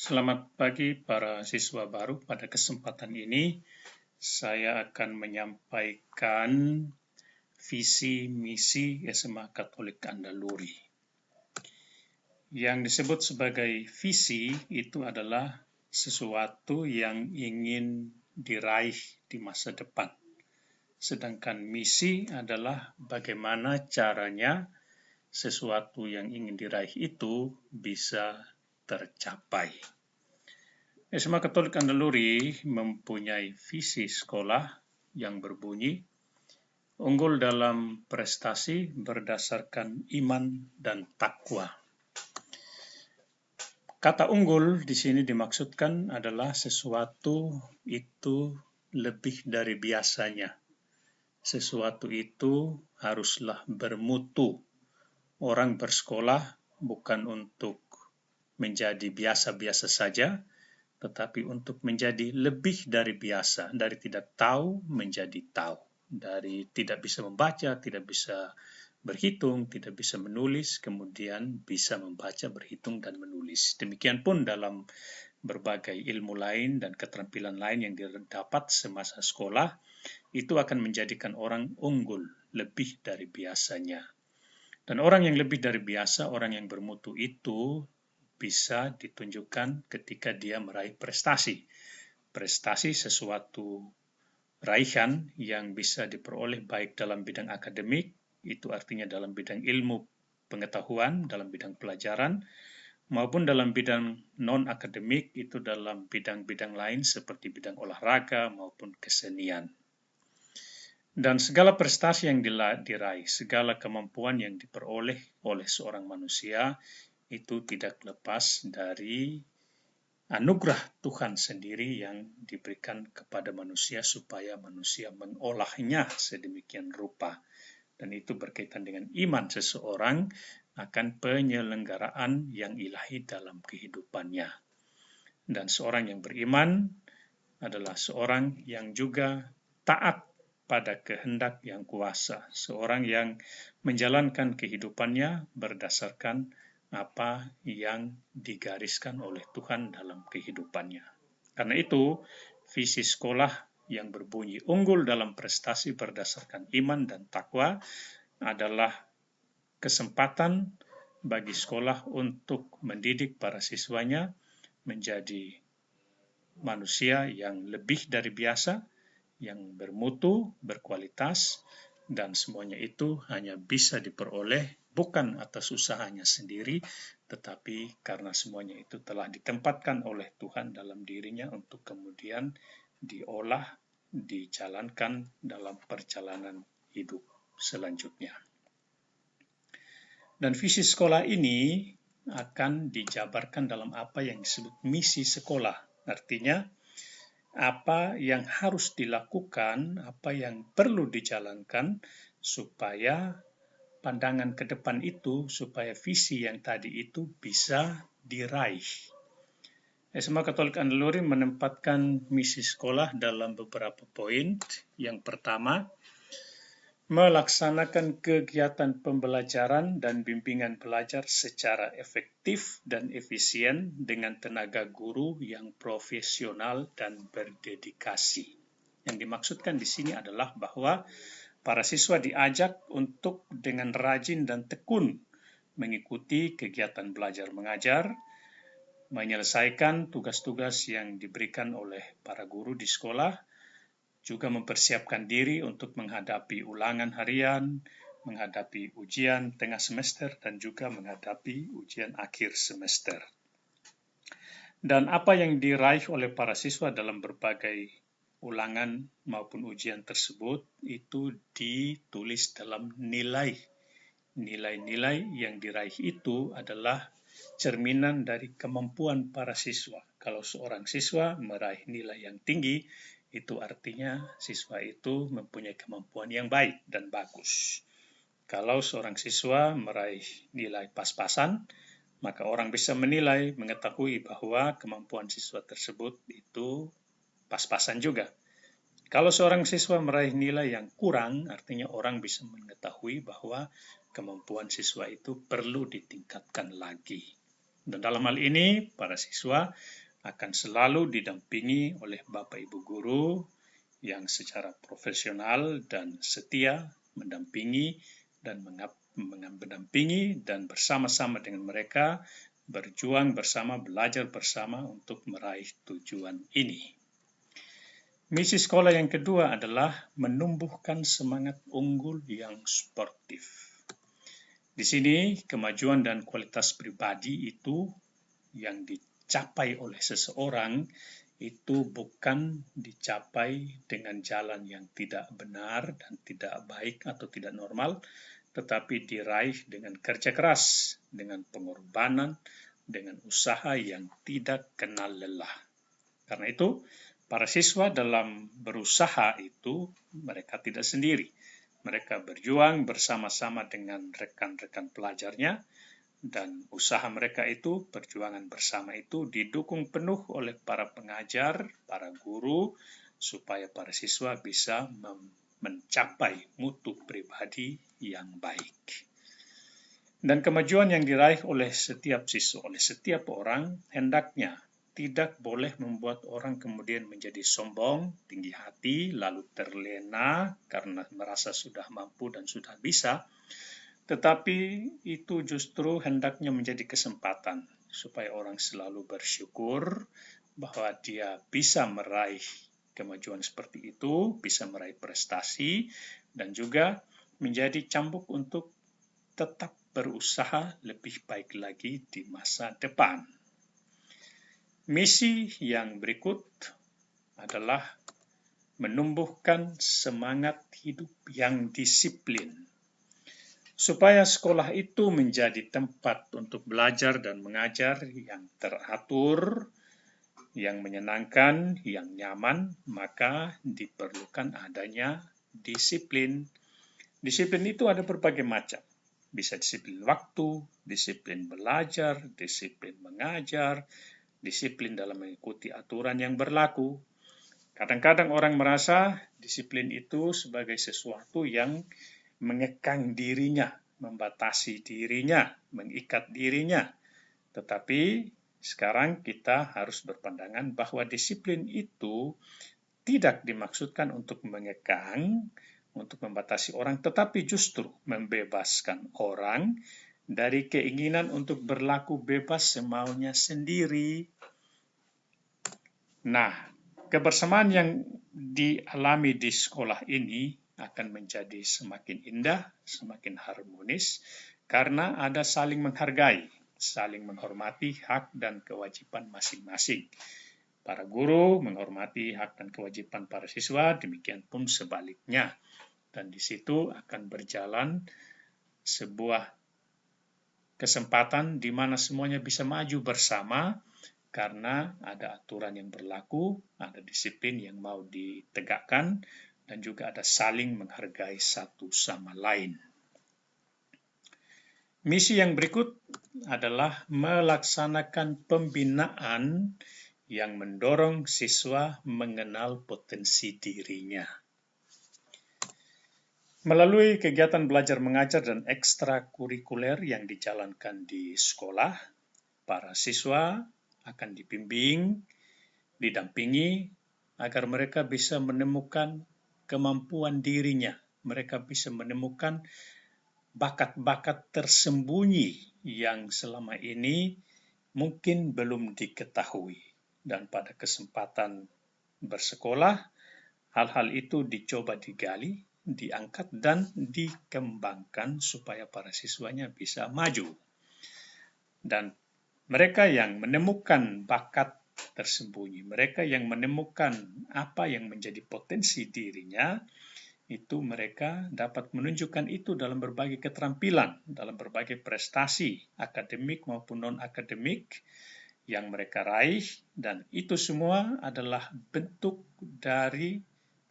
Selamat pagi para siswa baru. Pada kesempatan ini, saya akan menyampaikan visi misi SMA Katolik Andaluri. Yang disebut sebagai visi itu adalah sesuatu yang ingin diraih di masa depan. Sedangkan misi adalah bagaimana caranya sesuatu yang ingin diraih itu bisa tercapai. SMA Katolik Andaluri mempunyai visi sekolah yang berbunyi unggul dalam prestasi berdasarkan iman dan takwa. Kata unggul di sini dimaksudkan adalah sesuatu itu lebih dari biasanya. Sesuatu itu haruslah bermutu. Orang bersekolah bukan untuk menjadi biasa-biasa saja, tetapi untuk menjadi lebih dari biasa, dari tidak tahu menjadi tahu, dari tidak bisa membaca, tidak bisa berhitung, tidak bisa menulis, kemudian bisa membaca, berhitung, dan menulis. Demikian pun dalam berbagai ilmu lain dan keterampilan lain yang didapat semasa sekolah, itu akan menjadikan orang unggul, lebih dari biasanya. Dan orang yang lebih dari biasa, orang yang bermutu itu bisa ditunjukkan ketika dia meraih prestasi. Prestasi sesuatu raihan yang bisa diperoleh baik dalam bidang akademik, itu artinya dalam bidang ilmu pengetahuan, dalam bidang pelajaran, maupun dalam bidang non-akademik, itu dalam bidang-bidang lain seperti bidang olahraga maupun kesenian. Dan segala prestasi yang diraih, segala kemampuan yang diperoleh oleh seorang manusia, itu tidak lepas dari anugerah Tuhan sendiri yang diberikan kepada manusia supaya manusia mengolahnya sedemikian rupa. Dan itu berkaitan dengan iman seseorang akan penyelenggaraan yang ilahi dalam kehidupannya. Dan seorang yang beriman adalah seorang yang juga taat pada kehendak yang kuasa. Seorang yang menjalankan kehidupannya berdasarkan apa yang digariskan oleh Tuhan dalam kehidupannya. Karena itu, visi sekolah yang berbunyi unggul dalam prestasi berdasarkan iman dan takwa adalah kesempatan bagi sekolah untuk mendidik para siswanya menjadi manusia yang lebih dari biasa, yang bermutu, berkualitas, dan semuanya itu hanya bisa diperoleh bukan atas usahanya sendiri, tetapi karena semuanya itu telah ditempatkan oleh Tuhan dalam dirinya untuk kemudian diolah, dijalankan dalam perjalanan hidup selanjutnya. Dan visi sekolah ini akan dijabarkan dalam apa yang disebut misi sekolah. Artinya, apa yang harus dilakukan, apa yang perlu dijalankan supaya pandangan ke depan itu, supaya visi yang tadi itu bisa diraih. SMA Katolik Andaluri menempatkan misi sekolah dalam beberapa poin. Yang pertama, melaksanakan kegiatan pembelajaran dan bimbingan belajar secara efektif dan efisien dengan tenaga guru yang profesional dan berdedikasi. Yang dimaksudkan di sini adalah bahwa para siswa diajak untuk dengan rajin dan tekun mengikuti kegiatan belajar mengajar, menyelesaikan tugas-tugas yang diberikan oleh para guru di sekolah, juga mempersiapkan diri untuk menghadapi ulangan harian, menghadapi ujian tengah semester, dan juga menghadapi ujian akhir semester. Dan apa yang diraih oleh para siswa dalam berbagai ulangan maupun ujian tersebut itu ditulis dalam nilai. Nilai-nilai yang diraih itu adalah cerminan dari kemampuan para siswa. Kalau seorang siswa meraih nilai yang tinggi, itu artinya siswa itu mempunyai kemampuan yang baik dan bagus. Kalau seorang siswa meraih nilai pas-pasan, maka orang bisa menilai, mengetahui bahwa kemampuan siswa tersebut itu pas-pasan juga. Kalau seorang siswa meraih nilai yang kurang, artinya orang bisa mengetahui bahwa kemampuan siswa itu perlu ditingkatkan lagi. Dan dalam hal ini, para siswa akan selalu didampingi oleh Bapak Ibu Guru yang secara profesional dan setia mendampingi dan mendampingi dan bersama-sama dengan mereka berjuang bersama, belajar bersama untuk meraih tujuan ini. Misi sekolah yang kedua adalah menumbuhkan semangat unggul yang sportif. Di sini, kemajuan dan kualitas pribadi itu yang dicapai oleh seseorang itu bukan dicapai dengan jalan yang tidak benar dan tidak baik atau tidak normal, tetapi diraih dengan kerja keras, dengan pengorbanan, dengan usaha yang tidak kenal lelah. Karena itu, para siswa dalam berusaha itu mereka tidak sendiri. Mereka berjuang bersama-sama dengan rekan-rekan pelajarnya, dan usaha mereka itu, perjuangan bersama itu didukung penuh oleh para pengajar, para guru, supaya para siswa bisa mencapai mutu pribadi yang baik. Dan kemajuan yang diraih oleh setiap siswa, oleh setiap orang, hendaknya tidak boleh membuat orang kemudian menjadi sombong, tinggi hati, lalu terlena karena merasa sudah mampu dan sudah bisa, tetapi itu justru hendaknya menjadi kesempatan supaya orang selalu bersyukur bahwa dia bisa meraih kemajuan seperti itu, bisa meraih prestasi, dan juga menjadi cambuk untuk tetap berusaha lebih baik lagi di masa depan. Misi yang berikut adalah menumbuhkan semangat hidup yang disiplin, supaya sekolah itu menjadi tempat untuk belajar dan mengajar yang teratur, yang menyenangkan, yang nyaman, maka diperlukan adanya disiplin. Disiplin itu ada berbagai macam. Bisa disiplin waktu, disiplin belajar, disiplin mengajar, disiplin dalam mengikuti aturan yang berlaku. Kadang-kadang orang merasa disiplin itu sebagai sesuatu yang mengekang dirinya, membatasi dirinya, mengikat dirinya. Tetapi sekarang kita harus berpandangan bahwa disiplin itu tidak dimaksudkan untuk mengekang, untuk membatasi orang, tetapi justru membebaskan orang dari keinginan untuk berlaku bebas semaunya sendiri. Nah, kebersamaan yang dialami di sekolah ini akan menjadi semakin indah, semakin harmonis, karena ada saling menghargai, saling menghormati hak dan kewajiban masing-masing. Para guru menghormati hak dan kewajiban para siswa, demikian pun sebaliknya. Dan di situ akan berjalan sebuah kesempatan di mana semuanya bisa maju bersama, karena ada aturan yang berlaku, ada disiplin yang mau ditegakkan, dan juga ada saling menghargai satu sama lain. Misi yang berikut adalah melaksanakan pembinaan yang mendorong siswa mengenal potensi dirinya. Melalui kegiatan belajar mengajar dan ekstrakurikuler yang dijalankan di sekolah, para siswa akan dibimbing, didampingi, agar mereka bisa menemukan kemampuan dirinya. Mereka bisa menemukan bakat-bakat tersembunyi yang selama ini mungkin belum diketahui. Dan pada kesempatan bersekolah, hal-hal itu dicoba digali, diangkat, dan dikembangkan supaya para siswanya bisa maju. Dan mereka yang menemukan bakat tersembunyi, mereka yang menemukan apa yang menjadi potensi dirinya, itu mereka dapat menunjukkan itu dalam berbagai keterampilan, dalam berbagai prestasi, akademik maupun non-akademik yang mereka raih, dan itu semua adalah bentuk dari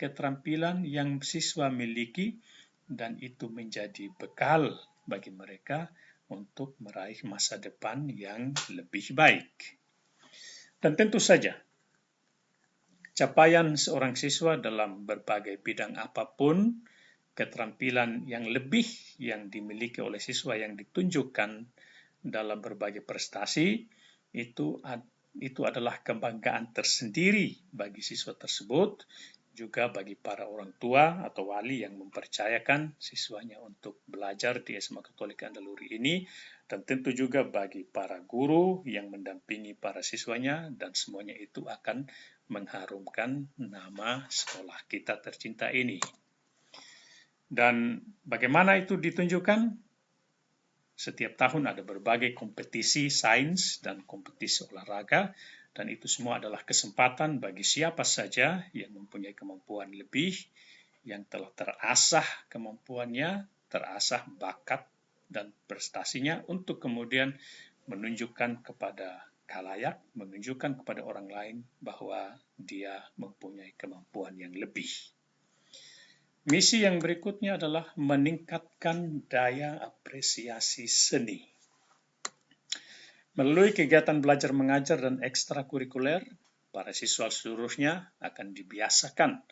keterampilan yang siswa miliki, dan itu menjadi bekal bagi mereka untuk meraih masa depan yang lebih baik. Dan tentu saja, capaian seorang siswa dalam berbagai bidang apapun, keterampilan yang lebih yang dimiliki oleh siswa yang ditunjukkan dalam berbagai prestasi, itu adalah kebanggaan tersendiri bagi siswa tersebut, juga bagi para orang tua atau wali yang mempercayakan siswanya untuk belajar di SMA Katolik Andaluri ini, dan tentu juga bagi para guru yang mendampingi para siswanya, dan semuanya itu akan mengharumkan nama sekolah kita tercinta ini. Dan bagaimana itu ditunjukkan? Setiap tahun ada berbagai kompetisi sains dan kompetisi olahraga, dan itu semua adalah kesempatan bagi siapa saja yang mempunyai kemampuan lebih, yang telah terasah kemampuannya, terasah bakat dan prestasinya untuk kemudian menunjukkan kepada khalayak, menunjukkan kepada orang lain bahwa dia mempunyai kemampuan yang lebih. Misi yang berikutnya adalah meningkatkan daya apresiasi seni. Melalui kegiatan belajar mengajar dan ekstrakurikuler, para siswa seluruhnya akan dibiasakan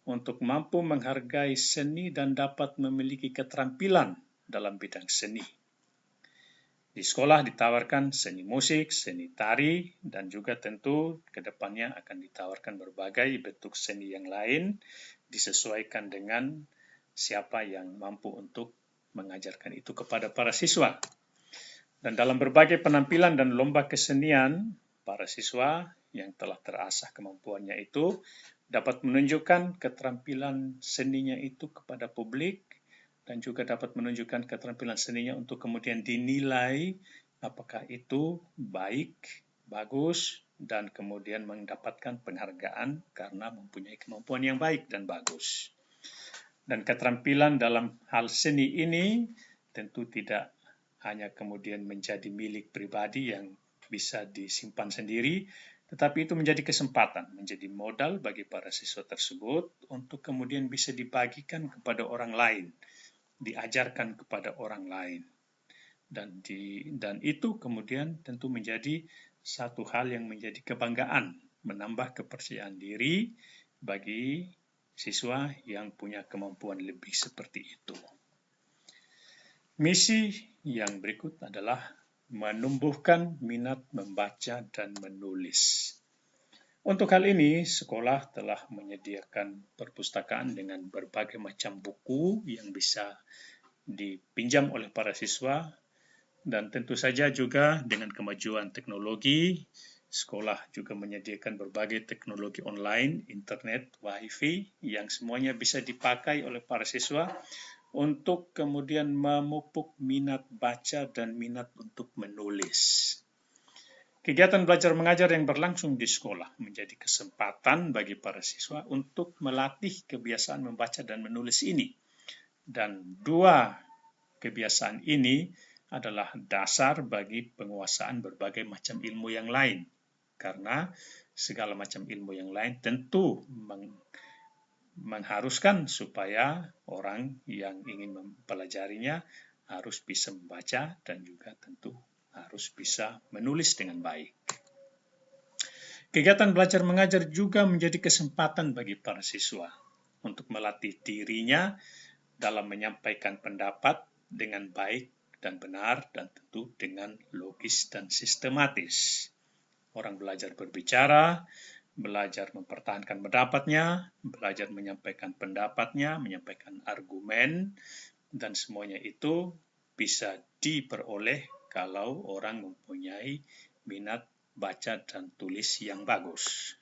untuk mampu menghargai seni dan dapat memiliki keterampilan dalam bidang seni. Di sekolah ditawarkan seni musik, seni tari, dan juga tentu ke depannya akan ditawarkan berbagai bentuk seni yang lain, disesuaikan dengan siapa yang mampu untuk mengajarkan itu kepada para siswa. Dan dalam berbagai penampilan dan lomba kesenian, para siswa yang telah terasah kemampuannya itu dapat menunjukkan keterampilan seninya itu kepada publik, dan juga dapat menunjukkan keterampilan seninya untuk kemudian dinilai apakah itu baik, bagus, dan kemudian mendapatkan penghargaan karena mempunyai kemampuan yang baik dan bagus. Dan keterampilan dalam hal seni ini tentu tidak hanya kemudian menjadi milik pribadi yang bisa disimpan sendiri, tetapi itu menjadi kesempatan, menjadi modal bagi para siswa tersebut untuk kemudian bisa dibagikan kepada orang lain, diajarkan kepada orang lain. Dan itu kemudian tentu menjadi satu hal yang menjadi kebanggaan, menambah kepercayaan diri bagi siswa yang punya kemampuan lebih seperti itu. Misi yang berikut adalah menumbuhkan minat membaca dan menulis. Untuk hal ini, sekolah telah menyediakan perpustakaan dengan berbagai macam buku yang bisa dipinjam oleh para siswa, dan tentu saja juga dengan kemajuan teknologi, sekolah juga menyediakan berbagai teknologi online, internet, wifi, yang semuanya bisa dipakai oleh para siswa untuk kemudian memupuk minat baca dan minat untuk menulis. Kegiatan belajar mengajar yang berlangsung di sekolah menjadi kesempatan bagi para siswa untuk melatih kebiasaan membaca dan menulis ini. Dan dua kebiasaan ini adalah dasar bagi penguasaan berbagai macam ilmu yang lain. Karena segala macam ilmu yang lain tentu mengharuskan supaya orang yang ingin mempelajarinya harus bisa membaca dan juga tentu harus bisa menulis dengan baik. Kegiatan belajar mengajar juga menjadi kesempatan bagi para siswa untuk melatih dirinya dalam menyampaikan pendapat dengan baik dan benar, dan tentu dengan logis dan sistematis. Orang belajar berbicara, belajar mempertahankan pendapatnya, belajar menyampaikan pendapatnya, menyampaikan argumen, dan semuanya itu bisa diperoleh kalau orang mempunyai minat baca dan tulis yang bagus.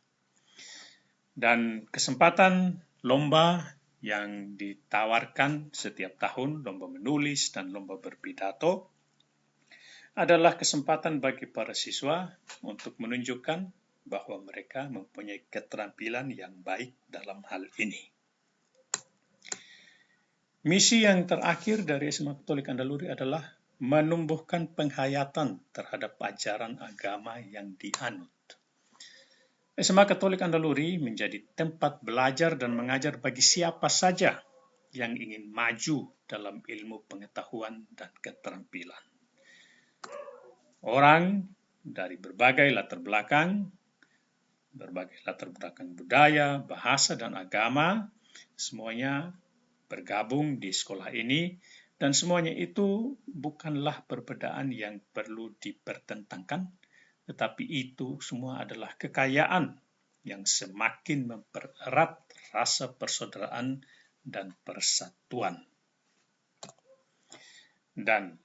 Dan kesempatan lomba yang ditawarkan setiap tahun, lomba menulis dan lomba berpidato, adalah kesempatan bagi para siswa untuk menunjukkan bahwa mereka mempunyai keterampilan yang baik dalam hal ini. Misi yang terakhir dari SMA Katolik Andaluri adalah menumbuhkan penghayatan terhadap ajaran agama yang dianut. SMA Katolik Andaluri menjadi tempat belajar dan mengajar bagi siapa saja yang ingin maju dalam ilmu pengetahuan dan keterampilan. Orang dari berbagai latar belakang budaya, bahasa, dan agama, semuanya bergabung di sekolah ini Dan semuanya itu bukanlah perbedaan yang perlu dipertentangkan, tetapi itu semua adalah kekayaan yang semakin mempererat rasa persaudaraan dan persatuan. Dan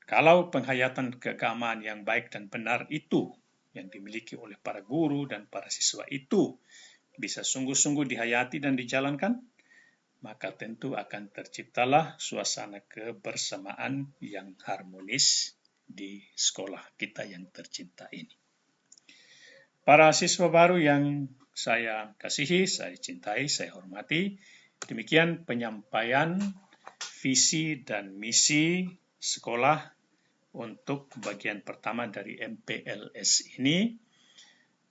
kalau penghayatan keagamaan yang baik dan benar itu yang dimiliki oleh para guru dan para siswa itu bisa sungguh-sungguh dihayati dan dijalankan, maka tentu akan terciptalah suasana kebersamaan yang harmonis di sekolah kita yang tercinta ini. Para siswa baru yang saya kasihi, saya cintai, saya hormati, demikian penyampaian visi dan misi sekolah untuk bagian pertama dari MPLS ini.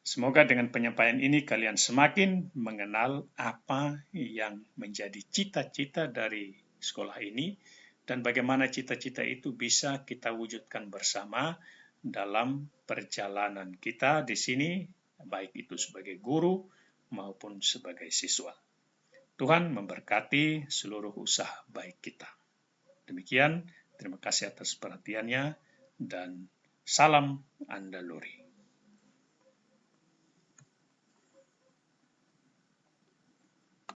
Semoga dengan penyampaian ini kalian semakin mengenal apa yang menjadi cita-cita dari sekolah ini dan bagaimana cita-cita itu bisa kita wujudkan bersama dalam perjalanan kita di sini, baik itu sebagai guru maupun sebagai siswa. Tuhan memberkati seluruh usaha baik kita. Demikian, terima kasih atas perhatiannya dan salam Andaluri.